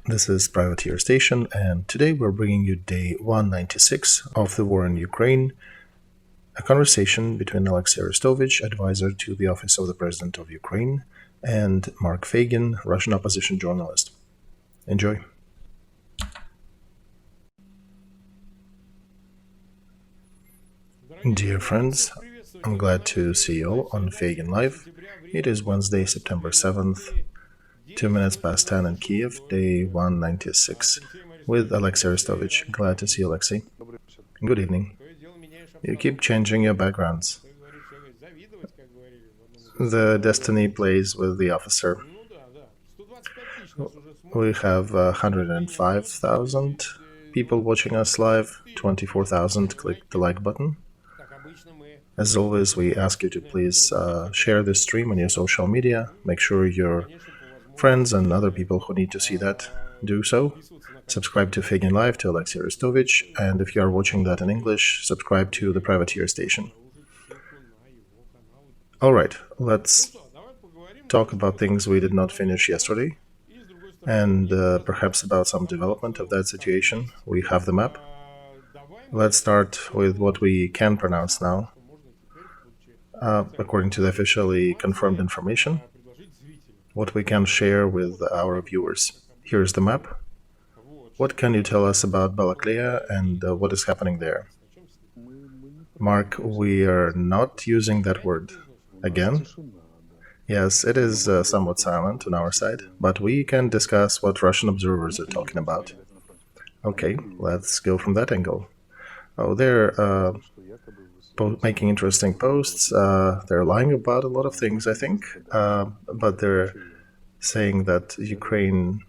This is Privateer Station, and today we're bringing you day 196 of the war in Ukraine, a conversation between Olexiy Arestovych, advisor to the Office of the President of Ukraine, and Mark Feygin, Russian opposition journalist. Enjoy. Dear friends, I'm glad to see you all on Feygin Live. It is Wednesday, September 7th, 2 minutes past 10 in Kiev, day 196, with Olexiy Arestovych. Glad to see you, Olexiy. Good evening. You keep changing your backgrounds. The destiny plays with the officer. We have 105,000 people watching us live, 24,000 click the like button. As always, we ask you to please share this stream on your social media. Make sure your friends and other people who need to see that do so. Subscribe to Feigin Live, to Olexiy Arestovych, and if you are watching that in English, subscribe to the Privateer Station. Alright, let's talk about things we did not finish yesterday, and perhaps about some development of that situation. We have the map. Let's start with what we can pronounce now, according to the officially confirmed information, what we can share with our viewers. Here's the map. What can you tell us about Balakleya and what is happening there? Mark, we are not using that word again. Yes, it is somewhat silent on our side, but we can discuss what Russian observers are talking about. Okay, let's go from that angle. Oh, they're making interesting posts. They're lying about a lot of things, I think, but they're saying that Ukraine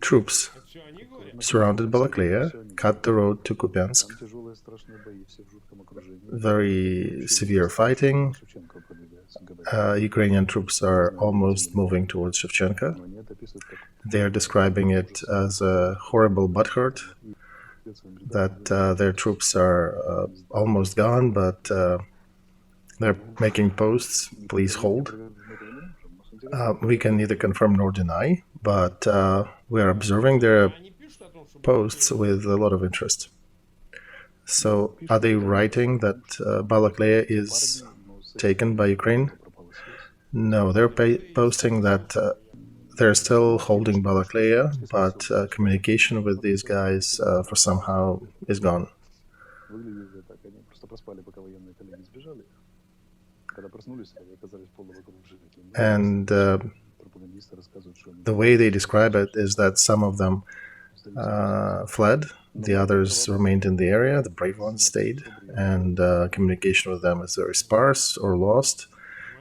troops surrounded Balakleya, cut the road to Kupiansk. Very severe fighting. Ukrainian troops are almost moving towards Shevchenko. They are describing it as a horrible butthurt, that their troops are almost gone, but they're making posts. Please hold. We can neither confirm nor deny, but we are observing their posts with a lot of interest. So, are they writing that Balakleya is taken by Ukraine? No, they're posting that they're still holding Balakleya, but communication with these guys for somehow is gone. And the way they describe it is that some of them fled, the others remained in the area, the brave ones stayed, and communication with them is very sparse or lost.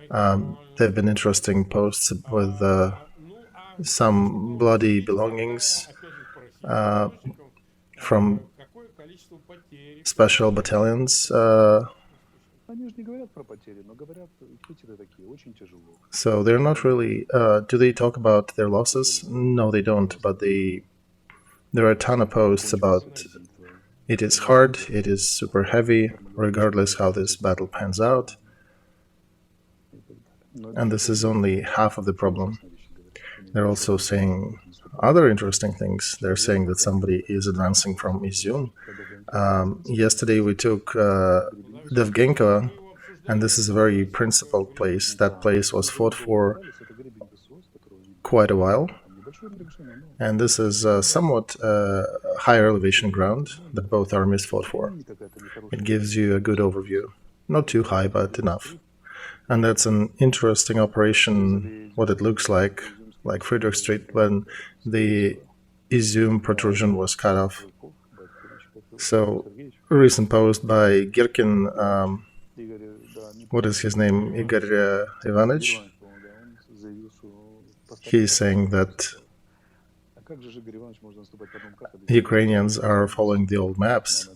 There have been interesting posts with some bloody belongings from special battalions. So they're not really... do they talk about their losses? No, they don't, but there are a ton of posts about it is hard, it is super heavy, regardless how this battle pans out. And this is only half of the problem. They're also saying other interesting things. They're saying that somebody is advancing from Izium. Yesterday we took Devgenko, and this is a very principled place. That place was fought for quite a while. And this is somewhat higher elevation ground that both armies fought for. It gives you a good overview. Not too high, but enough. And that's an interesting operation, what it looks like Friedrich Street, when the Izium protrusion was cut off. So, a recent post by Girkin, what is his name, Igor Ivanich? He's saying that Ukrainians are following the old maps,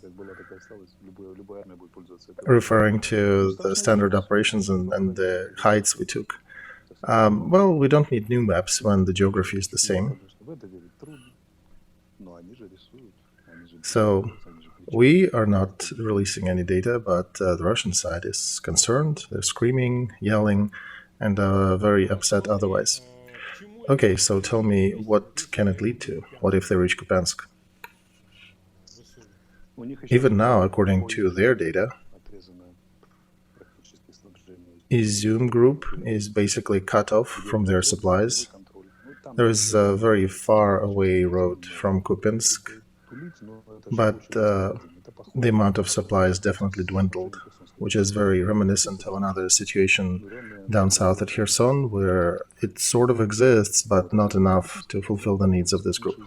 referring to the standard operations and the heights we took. Well, we don't need new maps when the geography is the same. So, we are not releasing any data, but the Russian side is concerned. They're screaming, yelling, and very upset otherwise. Okay, so tell me, what can it lead to? What if they reach Kupiansk? Even now, according to their data, Izum group is basically cut off from their supplies. There is a very far away road from Kupiansk, but the amount of supplies definitely dwindled, which is very reminiscent of another situation down south at Kherson, where it sort of exists, but not enough to fulfill the needs of this group.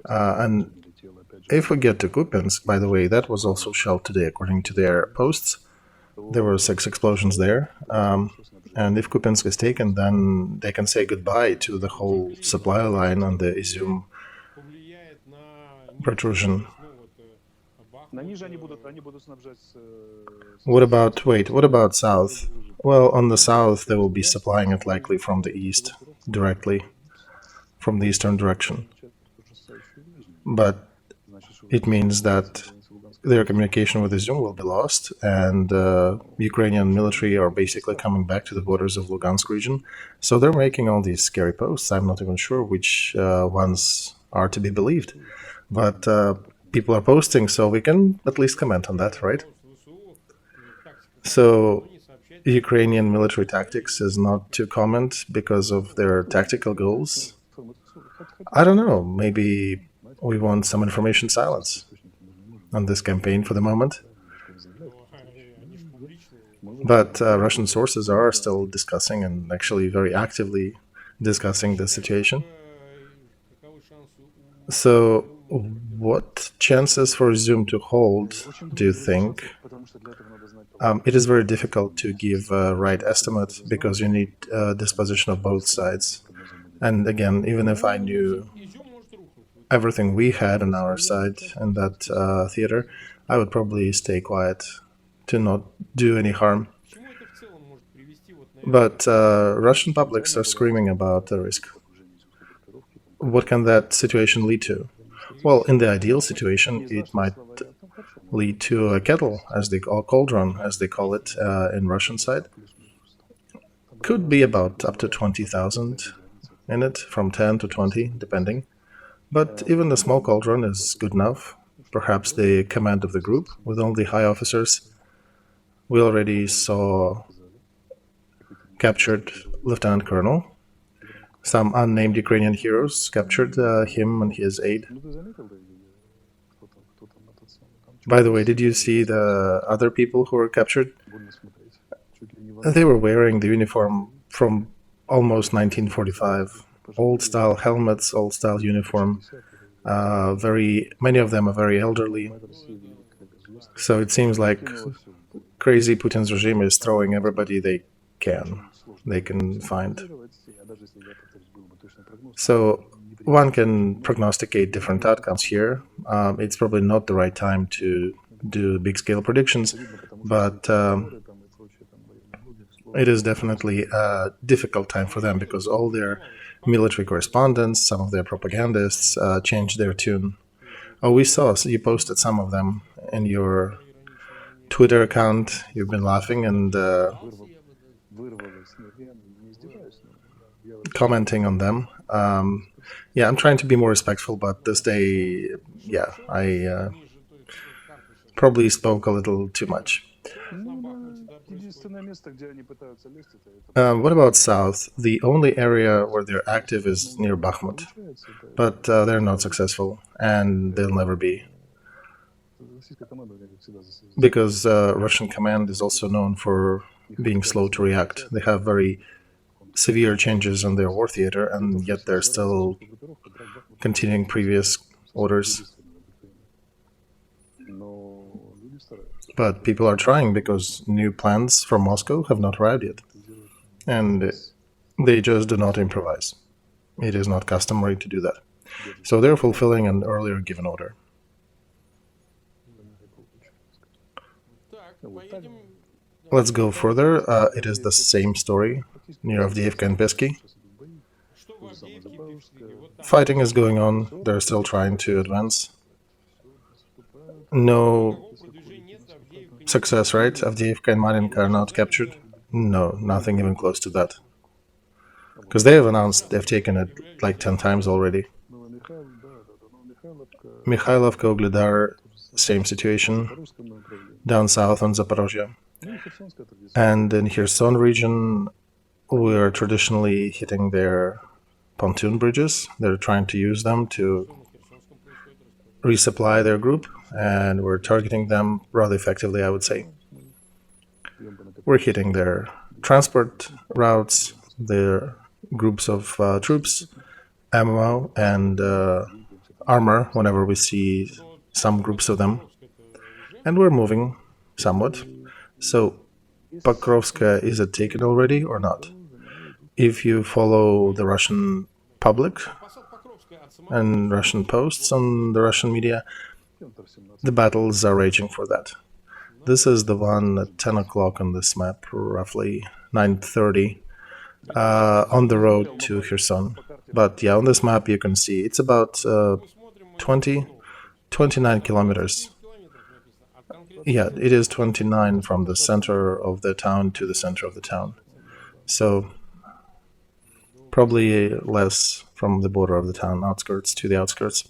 And if we get to Kupiansk, by the way, that was also shelled today, according to their posts. There were 6 explosions there. And if Kupiansk is taken, then they can say goodbye to the whole supply line on the Izum protrusion. What about south? Well, on the south, they will be supplying it likely from the east, directly, from the eastern direction. But it means that their communication with Izum will be lost, and Ukrainian military are basically coming back to the borders of Lugansk region. So they're making all these scary posts. I'm not even sure which ones are to be believed. But people are posting, so we can at least comment on that, right? So Ukrainian military tactics is not to comment because of their tactical goals. I don't know, maybe we want some information silence on this campaign for the moment. But Russian sources are still discussing and actually very actively discussing the situation. So what chances for Zoom to hold do you think? It is very difficult to give a right estimate because you need disposition of both sides. And again, even if I knew everything we had on our side in that theater, I would probably stay quiet to not do any harm. But Russian publics are screaming about the risk. What can that situation lead to? Well, in the ideal situation, it might lead to a kettle, as they call cauldron, as they call it in Russian side. Could be about up to 20,000 in it, from 10 to 20, depending. But even the small cauldron is good enough. Perhaps the command of the group, with only high officers. We already saw captured Lieutenant Colonel. Some unnamed Ukrainian heroes captured him and his aide. By the way, did you see the other people who were captured? They were wearing the uniform from almost 1945. Old-style helmets, old-style uniform. Many of them are very elderly. So it seems like crazy Putin's regime is throwing everybody they can find. So one can prognosticate different outcomes here. It's probably not the right time to do big-scale predictions, but it is definitely a difficult time for them because all their military correspondents, some of their propagandists changed their tune. Oh, we saw, so you posted some of them in your Twitter account. You've been laughing and commenting on them. Yeah, I'm trying to be more respectful, but this day, yeah, I probably spoke a little too much. What about south? The only area where they're active is near Bakhmut, but they're not successful, and they'll never be. Because Russian command is also known for being slow to react. They have very severe changes in their war theater, and yet they're still continuing previous orders. But people are trying because new plans from Moscow have not arrived yet. And they just do not improvise. It is not customary to do that. So they're fulfilling an earlier given order. Let's go further. It is the same story near Avdiivka and Pesky. Fighting is going on. They're still trying to advance. No success, right? Avdiivka and Marinka are not captured? No, nothing even close to that. because they have announced they've taken it like 10 times already. Mikhailovka, Ugledar, same situation. Down south on Zaporozhye. And in Kherson region, we are traditionally hitting their pontoon bridges. They're trying to use them to resupply their group, and we're targeting them rather effectively, I would say. We're hitting their transport routes, their groups of troops, ammo, and armor whenever we see some groups of them. And we're moving somewhat. So, Pokrovska, is it taken already or not? If you follow the Russian public and Russian posts on the Russian media, the battles are raging for that. This is the one at 10 o'clock on this map, roughly 9:30, on the road to Kherson. But yeah, on this map you can see it's about 29 kilometers. Yeah, it is 29 from the center of the town to the center of the town. So probably less from the border of the town, outskirts to the outskirts.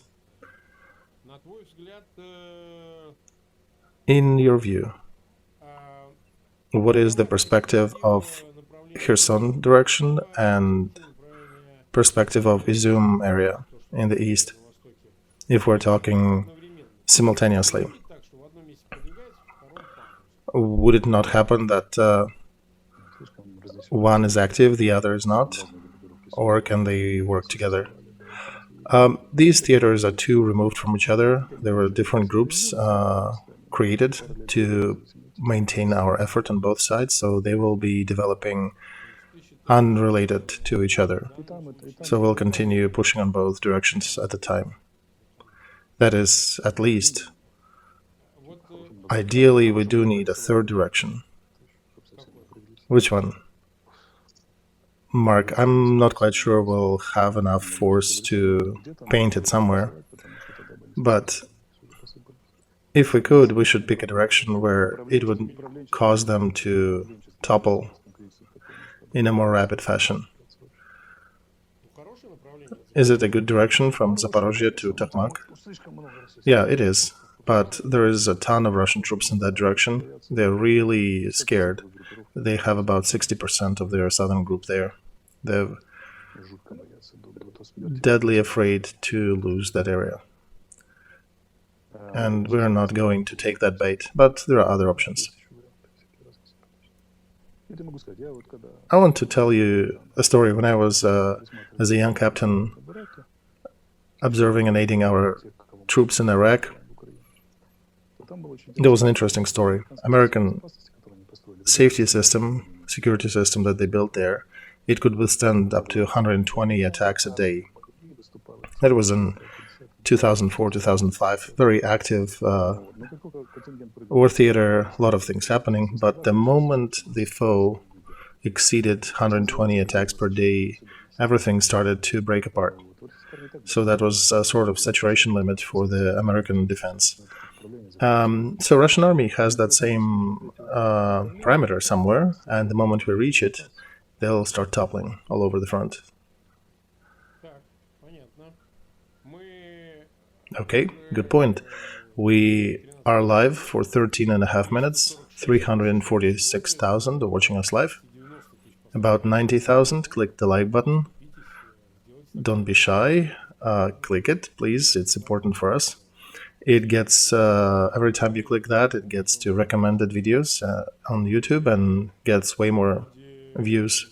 In your view, what is the perspective of Kherson direction and perspective of Izum area in the east, if we're talking simultaneously? Would it not happen that one is active, the other is not? Or can they work together? These theaters are too removed from each other. There were different groups created to maintain our effort on both sides, so they will be developing unrelated to each other. So we'll continue pushing on both directions at the time. That is, at least. Ideally, we do need a third direction. Which one? Mark, I'm not quite sure we'll have enough force to paint it somewhere, but if we could, we should pick a direction where it would cause them to topple in a more rapid fashion. Is it a good direction from Zaporozhye to Tokmak? Yeah, it is, but there is a ton of Russian troops in that direction. They're really scared. They have about 60% of their southern group there. They're deadly afraid to lose that area. And we're not going to take that bait, but there are other options. I want to tell you a story. When I was, as a young captain, observing and aiding our troops in Iraq, there was an interesting story. American safety system, security system that they built there, it could withstand up to 120 attacks a day. That was in 2004, 2005. Very active war theater, a lot of things happening. But the moment the foe exceeded 120 attacks per day, everything started to break apart. So that was a sort of saturation limit for the American defense. So Russian army has that same parameter somewhere, and the moment we reach it, they'll start toppling all over the front. Okay, good point. We are live for 13 and a half minutes. 346,000 are watching us live. About 90,000 click the like button. Don't be shy. Click it, please. It's important for us. It gets, every time you click that, it gets to recommended videos on YouTube and gets way more views.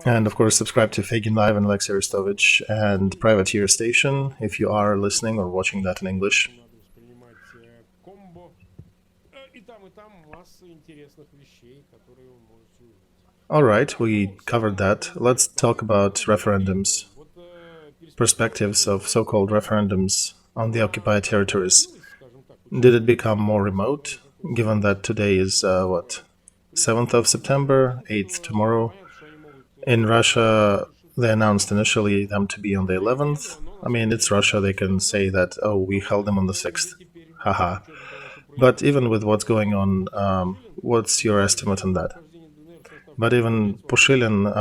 And of course, subscribe to Feygin Live and Olexiy Arestovych and Privateer Station if you are listening or watching that in English. Alright, we covered that. Let's talk about referendums. Perspectives of so-called referendums on the occupied territories. Did it become more remote, given that today is, 7th of September, 8th tomorrow? In Russia, they announced initially them to be on the 11th. I mean, it's Russia, they can say that, oh, we held them on the 6th. Haha. But even with what's going on, what's your estimate on that? But even Pushilin,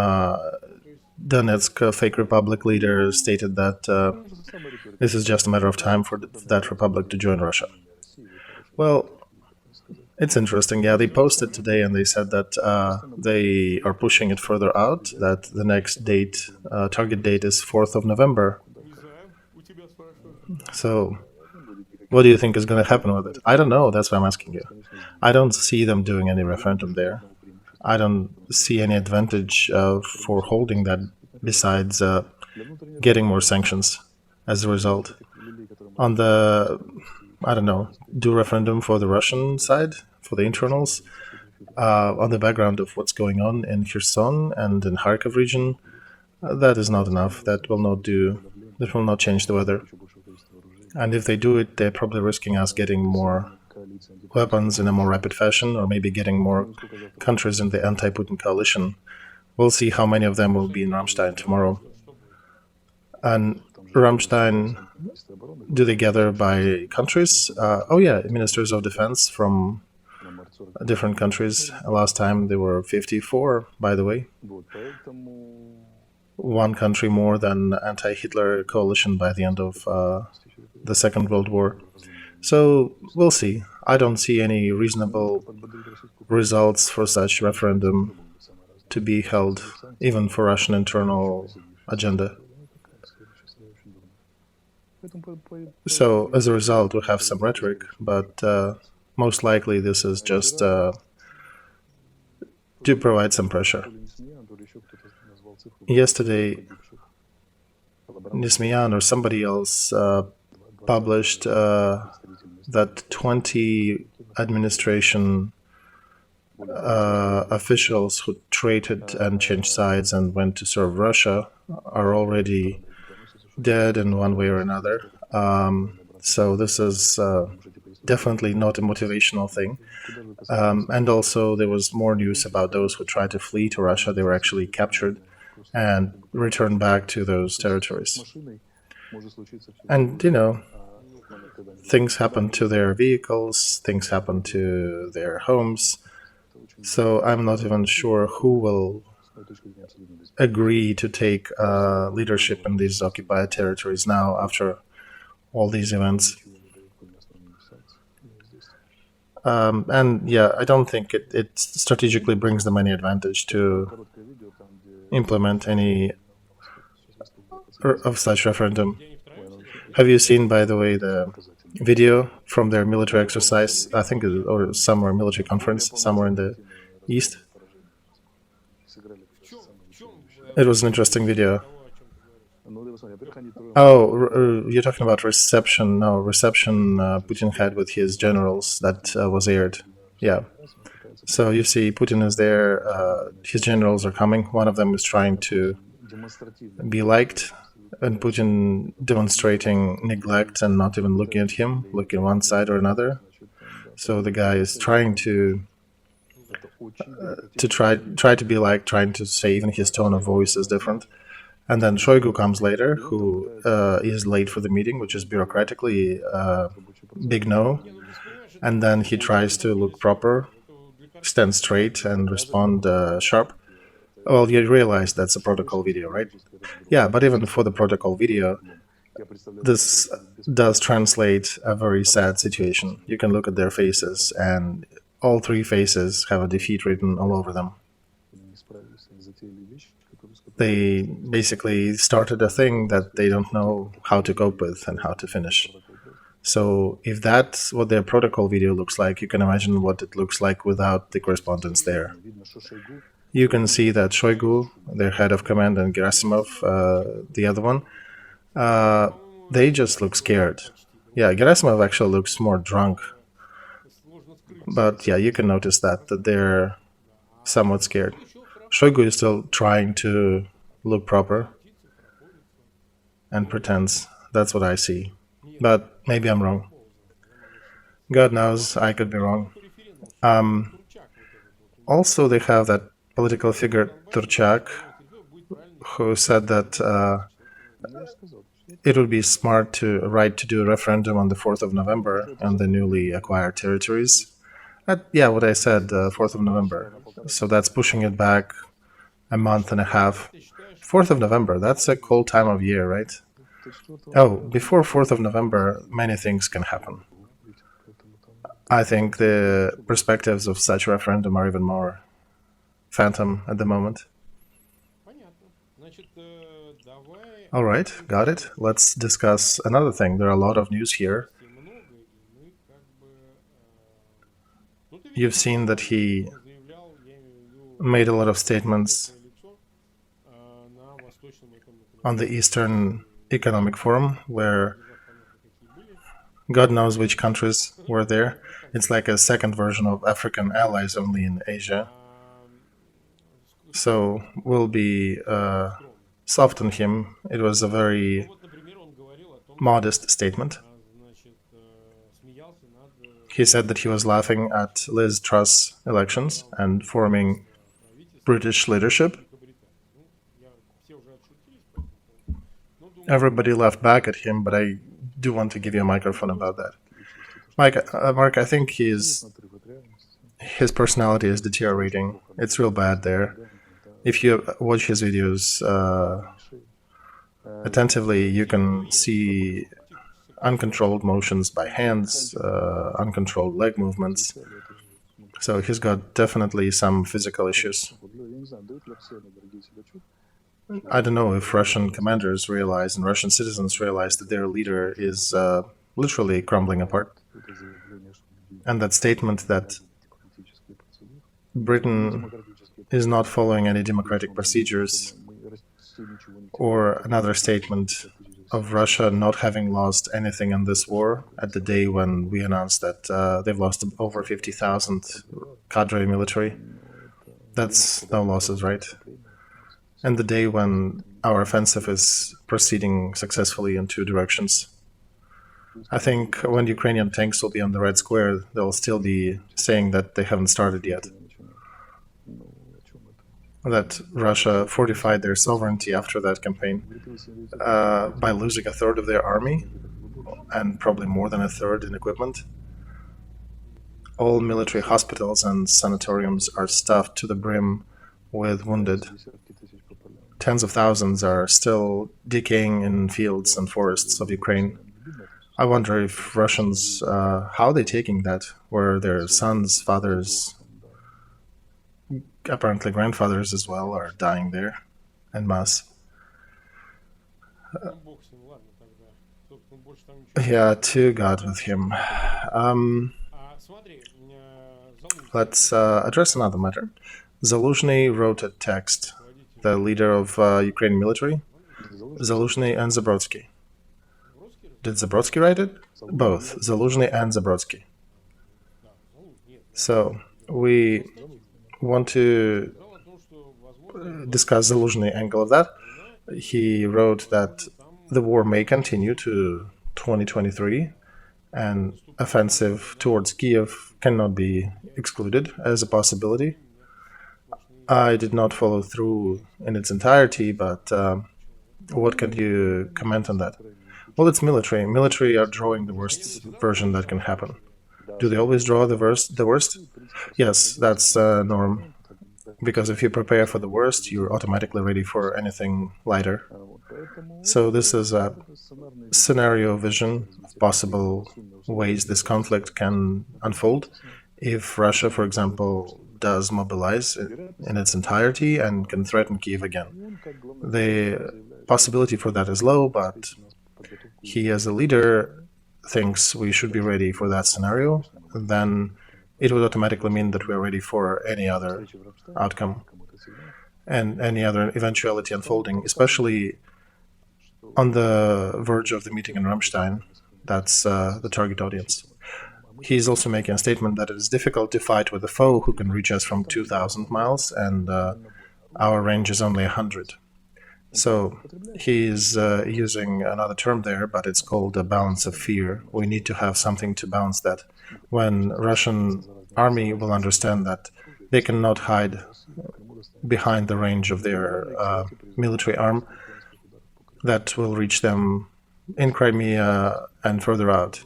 Donetsk fake republic leader, stated that this is just a matter of time for that republic to join Russia. Well, it's interesting. Yeah, they posted today and they said that they are pushing it further out, that the next date, target date is 4th of November. So, what do you think is going to happen with it? I don't know. That's why I'm asking you. I don't see them doing any referendum there. I don't see any advantage for holding that besides getting more sanctions as a result. On the, I don't know, do referendum for the Russian side, for the internals, on the background of what's going on in Kherson and in Kharkiv region, that is not enough. That will not change the weather. And if they do it, they're probably risking us getting more weapons in a more rapid fashion, or maybe getting more countries in the anti-Putin coalition. We'll see how many of them will be in Ramstein tomorrow. And Ramstein, do they gather by countries? Oh yeah, ministers of defense from different countries. Last time there were 54, by the way. One country more than anti-Hitler coalition by the end of the Second World War. So we'll see. I don't see any reasonable results for such referendum to be held, even for Russian internal agenda. So as a result, we have some rhetoric, but most likely this is just to provide some pressure. Yesterday, Nismian or somebody else published that 20 administration officials who traded and changed sides and went to serve Russia are already dead in one way or another. So this is definitely not a motivational thing. And also there was more news about those who tried to flee to Russia. They were actually captured and returned back to those territories. And, things happen to their vehicles, things happen to their homes. So I'm not even sure who will agree to take leadership in these occupied territories now after all these events. And yeah, I don't think it strategically brings them any advantage to implement any of such referendum. Have you seen, by the way, the video from their military exercise? I think, or somewhere military conference, somewhere in the east. It was an interesting video. Oh, you're talking about reception. No, reception Putin had with his generals that was aired. Yeah. So you see, Putin is there. His generals are coming. One of them is trying to be liked, and Putin demonstrating neglect and not even looking at him, looking one side or another. So the guy is trying to try to be liked, trying to say even his tone of voice is different. And then Shoigu comes later, who is late for the meeting, which is bureaucratically big no. And then he tries to look proper, stand straight, and respond sharp. Well, you realize that's a protocol video, right? Yeah, but even for the protocol video, this does translate a very sad situation. You can look at their faces, and all three faces have a defeat written all over them. They basically started a thing that they don't know how to cope with and how to finish. So if that's what their protocol video looks like, you can imagine what it looks like without the correspondence there. You can see that Shoigu, their head of command, and Gerasimov, the other one, they just look scared. Yeah, Gerasimov actually looks more drunk. But yeah, you can notice that they're somewhat scared. Shoigu is still trying to look proper and pretends. That's what I see. But maybe I'm wrong. God knows, I could be wrong. Also, they have that political figure, Turchak, who said that it would be smart to do a referendum on the 4th of November on the newly acquired territories. Yeah, what I said, 4th of November. So that's pushing it back a month and a half. 4th of November, that's a cold time of year, right? Oh, before 4th of November, many things can happen. I think the perspectives of such referendum are even more phantom at the moment. All right, got it. Let's discuss another thing. There are a lot of news here. You've seen that he made a lot of statements on the Eastern Economic Forum, where God knows which countries were there. It's like a second version of African allies, only in Asia. So we'll be soft on him. It was a very modest statement. He said that he was laughing at Liz Truss elections and forming British leadership. Everybody laughed back at him, but I do want to give you a microphone about that. Mark, I think his personality is deteriorating. It's real bad there. If you watch his videos attentively, you can see uncontrolled motions by hands, uncontrolled leg movements. So he's got definitely some physical issues. I don't know if Russian commanders realize and Russian citizens realize that their leader is literally crumbling apart. And that statement that Britain is not following any democratic procedures, or another statement of Russia not having lost anything in this war at the day when we announced that they've lost over 50,000 cadre military. That's no losses, right? And the day when our offensive is proceeding successfully in two directions. I think when Ukrainian tanks will be on the Red Square, they'll still be saying that they haven't started yet. That Russia fortified their sovereignty after that campaign by losing a third of their army and probably more than a third in equipment. All military hospitals and sanatoriums are stuffed to the brim with wounded. Tens of thousands are still decaying in fields and forests of Ukraine. I wonder if Russians, how are they taking that, where their sons, fathers, apparently grandfathers as well, are dying there en masse. Yeah, to God with him. Let's address another matter. Zaluzhny wrote a text, the leader of Ukrainian military, Zaluzhny and Zabrodsky. Did Zabrodsky write it? Both, Zaluzhny and Zabrodsky. So, we want to discuss Zaluzhny angle of that. He wrote that the war may continue to 2023, and offensive towards Kiev cannot be excluded as a possibility. I did not follow through in its entirety, but what can you comment on that? Well, it's military. Military are drawing the worst version that can happen. Do they always draw the worst? Yes, that's a norm. Because if you prepare for the worst, you're automatically ready for anything lighter. So this is a scenario vision of possible ways this conflict can unfold. If Russia, for example, does mobilize in its entirety and can threaten Kiev again. The possibility for that is low, but he as a leader thinks we should be ready for that scenario. Then it would automatically mean that we're ready for any other outcome and any other eventuality unfolding, especially on the verge of the meeting in Ramstein. That's the target audience. He's also making a statement that it is difficult to fight with a foe who can reach us from 2,000 miles, and our range is only 100. So he's using another term there, but it's called a balance of fear. We need to have something to balance that. When Russian army will understand that they cannot hide behind the range of their military arm, that will reach them in Crimea and further out.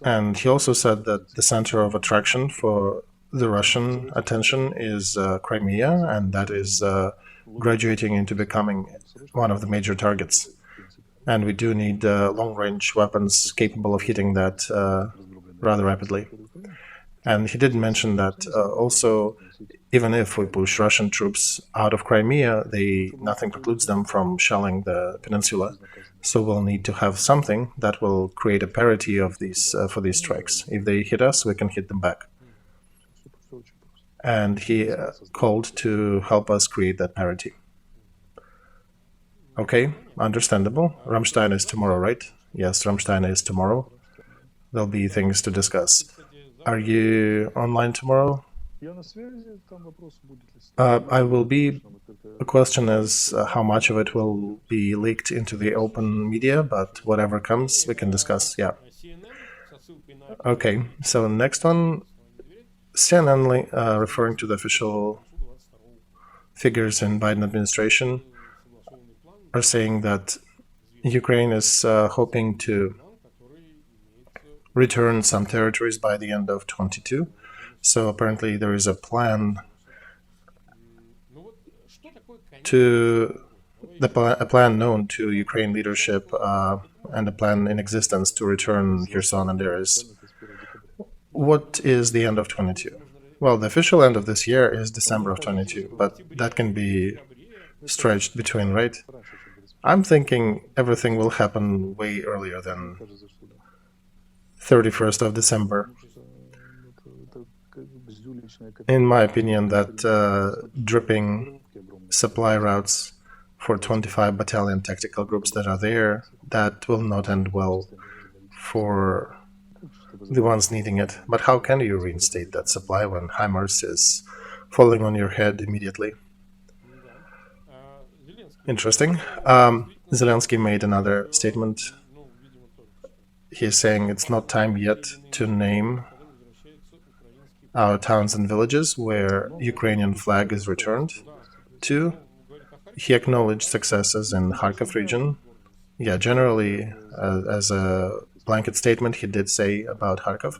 And he also said that the center of attraction for the Russian attention is Crimea, and that is graduating into becoming one of the major targets. And we do need long-range weapons capable of hitting that rather rapidly. And he did mention that also, even if we push Russian troops out of Crimea, nothing precludes them from shelling the peninsula. So we'll need to have something that will create a parity of these for these strikes. If they hit us, we can hit them back. And he called to help us create that parity. Okay, understandable. Rammstein is tomorrow, right? Yes, Rammstein is tomorrow. There'll be things to discuss. Are you online tomorrow? I will be. The question is how much of it will be leaked into the open media, but whatever comes, we can discuss. Yeah. Okay, so next one, CNN referring to the official figures in Biden administration are saying that Ukraine is hoping to return some territories by the end of 22. So apparently there is a plan a plan known to Ukraine leadership and a plan in existence to return Kherson and Diaries. What is the end of 22? Well, the official end of this year is December of 22, but that can be stretched between, right? I'm thinking everything will happen way earlier than 31st of December. In my opinion, that dripping supply routes for 25 battalion tactical groups that are there, that will not end well for the ones needing it. But how can you reinstate that supply when HIMARS is falling on your head immediately? Interesting. Zelensky made another statement. He's saying it's not time yet to name our towns and villages where Ukrainian flag is returned to. He acknowledged successes in Kharkiv region. Yeah, generally, as a blanket statement, he did say about Kharkiv.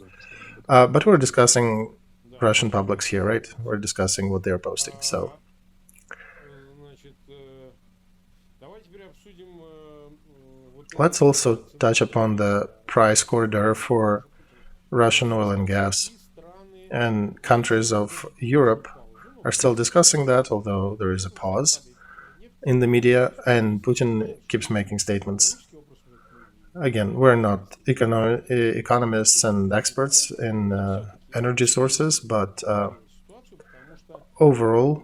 But we're discussing Russian publics here, right? We're discussing what they're posting, so. Let's also touch upon the price corridor for Russian oil and gas. And countries of Europe are still discussing that, although there is a pause in the media, and Putin keeps making statements. Again, we're not economists and experts in energy sources, but overall,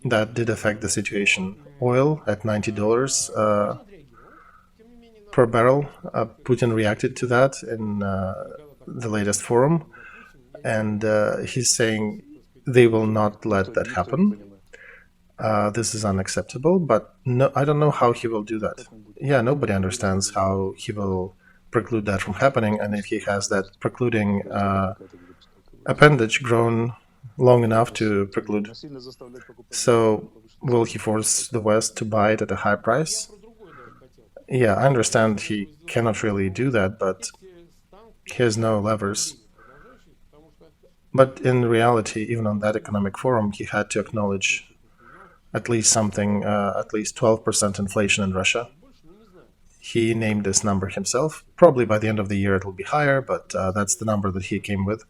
that did affect the situation. Oil at $90 per barrel. Putin reacted to that in the latest forum, and he's saying they will not let that happen. This is unacceptable, but no, I don't know how he will do that. Yeah, nobody understands how he will preclude that from happening, and if he has that precluding appendage grown long enough to preclude. So will he force the West to buy it at a high price? Yeah, I understand he cannot really do that, but he has no levers. But in reality, even on that economic forum, he had to acknowledge at least something, at least 12% inflation in Russia. He named this number himself. Probably by the end of the year it will be higher, but that's the number that he came with.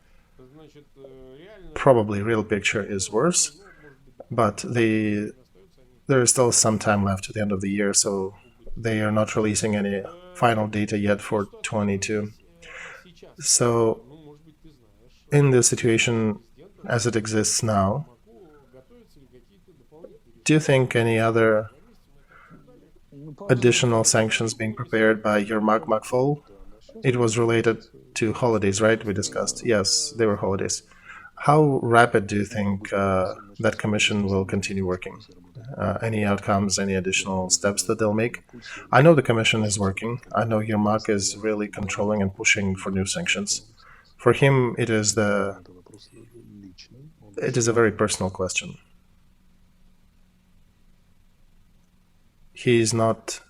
Probably real picture is worse, but there is still some time left to the end of the year, so they are not releasing any final data yet for 22. So in the situation as it exists now, do you think any other additional sanctions being prepared by Yermak Makfol? It was related to holidays, right? We discussed. Yes, they were holidays. How rapid do you think that commission will continue working? Any outcomes, any additional steps that they'll make? I know the commission is working. I know Yermak is really controlling and pushing for new sanctions. For him, it is a very personal question. He's not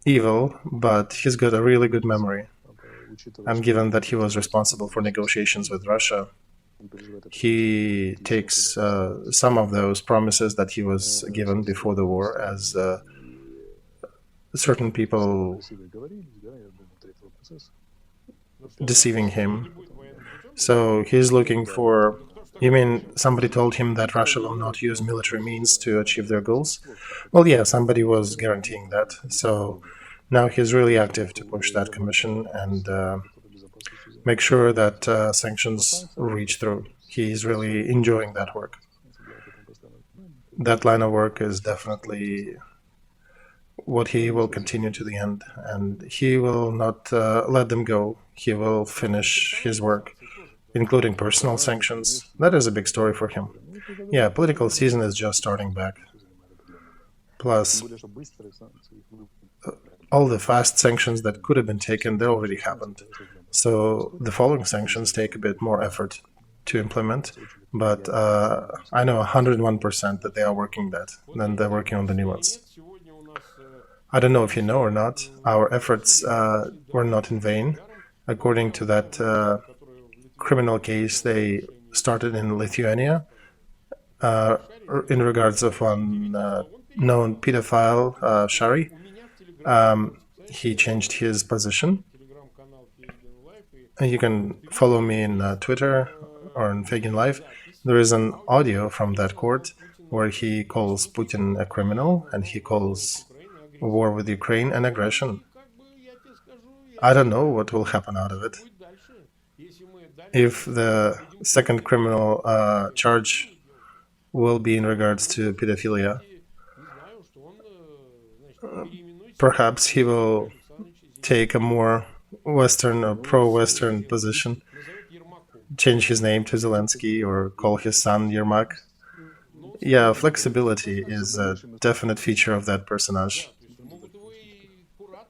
evil, but he's got a really good memory. And given that he was responsible for negotiations with Russia, he takes some of those promises that he was given before the war as certain people deceiving him. So he's looking for... You mean somebody told him that Russia will not use military means to achieve their goals? Well, yeah, somebody was guaranteeing that. So now he's really active to push that commission and make sure that sanctions reach through. He's really enjoying that work. That line of work is definitely what he will continue to the end, and he will not let them go. He will finish his work, including personal sanctions. That is a big story for him. Yeah, political season is just starting back. Plus, all the fast sanctions that could have been taken, they already happened. So the following sanctions take a bit more effort to implement, but I know 101% that they are working that, then they're working on the new ones. I don't know if you know or not, our efforts were not in vain. According to that criminal case they started in Lithuania in regards of one known pedophile, Shari. He changed his position. You can follow me in Twitter or on Feigin Live. There is an audio from that court where he calls Putin a criminal and he calls war with Ukraine an aggression. I don't know what will happen out of it. If the second criminal charge will be in regards to pedophilia, perhaps he will take a more Western or pro-Western position, change his name to Zelensky or call his son Yermak. Yeah, flexibility is a definite feature of that personage.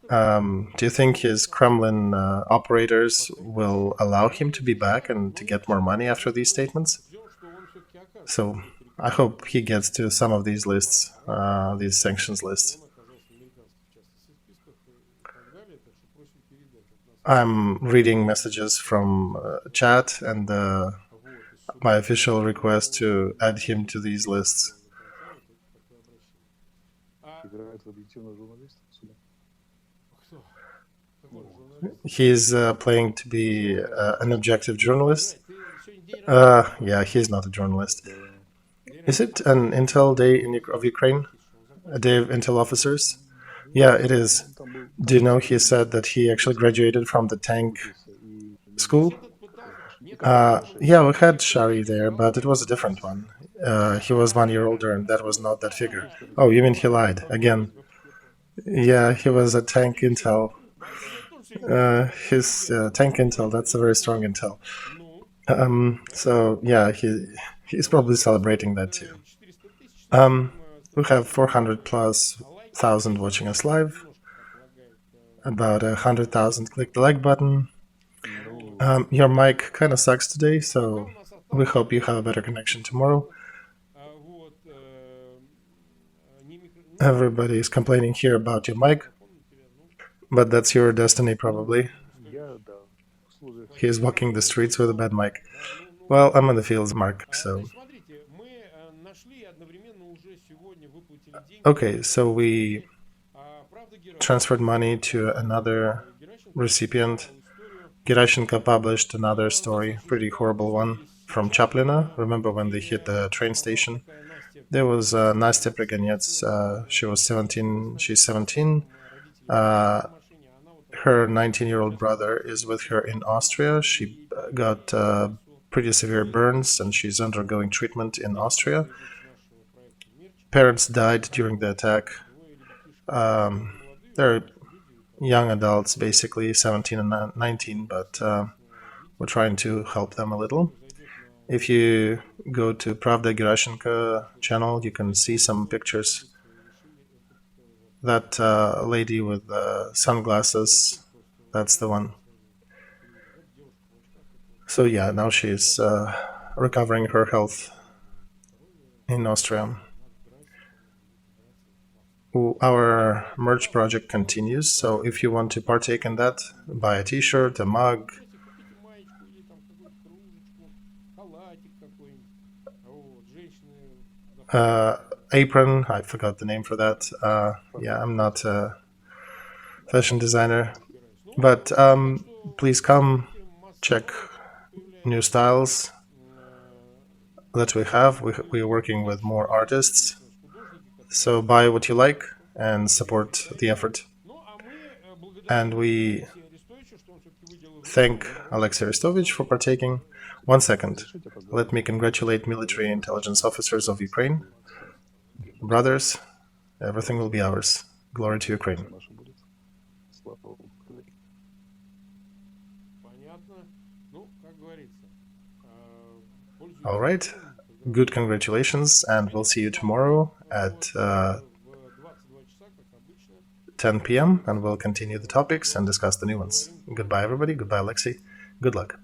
Do you think his Kremlin operators will allow him to be back and to get more money after these statements? So I hope he gets to some of these lists, these sanctions lists. I'm reading messages from chat and my official request to add him to these lists. He's playing to be an objective journalist. Yeah, he's not a journalist. Is it an Intel Day of Ukraine? A day of Intel officers? Yeah, it is. Do you know he said that he actually graduated from the tank school? Yeah, we had Shari there, but it was a different one. He was 1 year older, and that was not that figure. Oh, you mean he lied again? Yeah, he was a tank intel. His tank intel, that's a very strong intel. So yeah, he's probably celebrating that too. We have 400,000+ watching us live. About 100,000 click the like button. Your mic kind of sucks today, so we hope you have a better connection tomorrow. Everybody is complaining here about your mic, but that's your destiny probably. He is walking the streets with a bad mic. Well, I'm in the fields, Mark, so... Okay, so we transferred money to another recipient. Gerashenko published another story, pretty horrible one, from Chaplina. Remember when they hit the train station? There was Nastya Priganets. She was 17. She's 17. Her 19-year-old brother is with her in Austria. She got pretty severe burns, and she's undergoing treatment in Austria. Parents died during the attack. They're young adults, basically 17 and 19, but we're trying to help them a little. If you go to Pravda Gerashenko channel, you can see some pictures. That lady with sunglasses, that's the one. So yeah, now she's recovering her health in Austria. Our merch project continues, so if you want to partake in that, buy a t-shirt, a mug, apron. I forgot the name for that. Yeah, I'm not a fashion designer, but please come check new styles that we have. We're working with more artists, so buy what you like and support the effort. And we thank Olexiy Arestovich for partaking. 1 second. Let me congratulate military intelligence officers of Ukraine. Brothers, everything will be ours. Glory to Ukraine. All right. Good congratulations, and we'll see you tomorrow at 10 p.m. and we'll continue the topics and discuss the new ones. Goodbye, everybody. Goodbye, Olexiy. Good luck.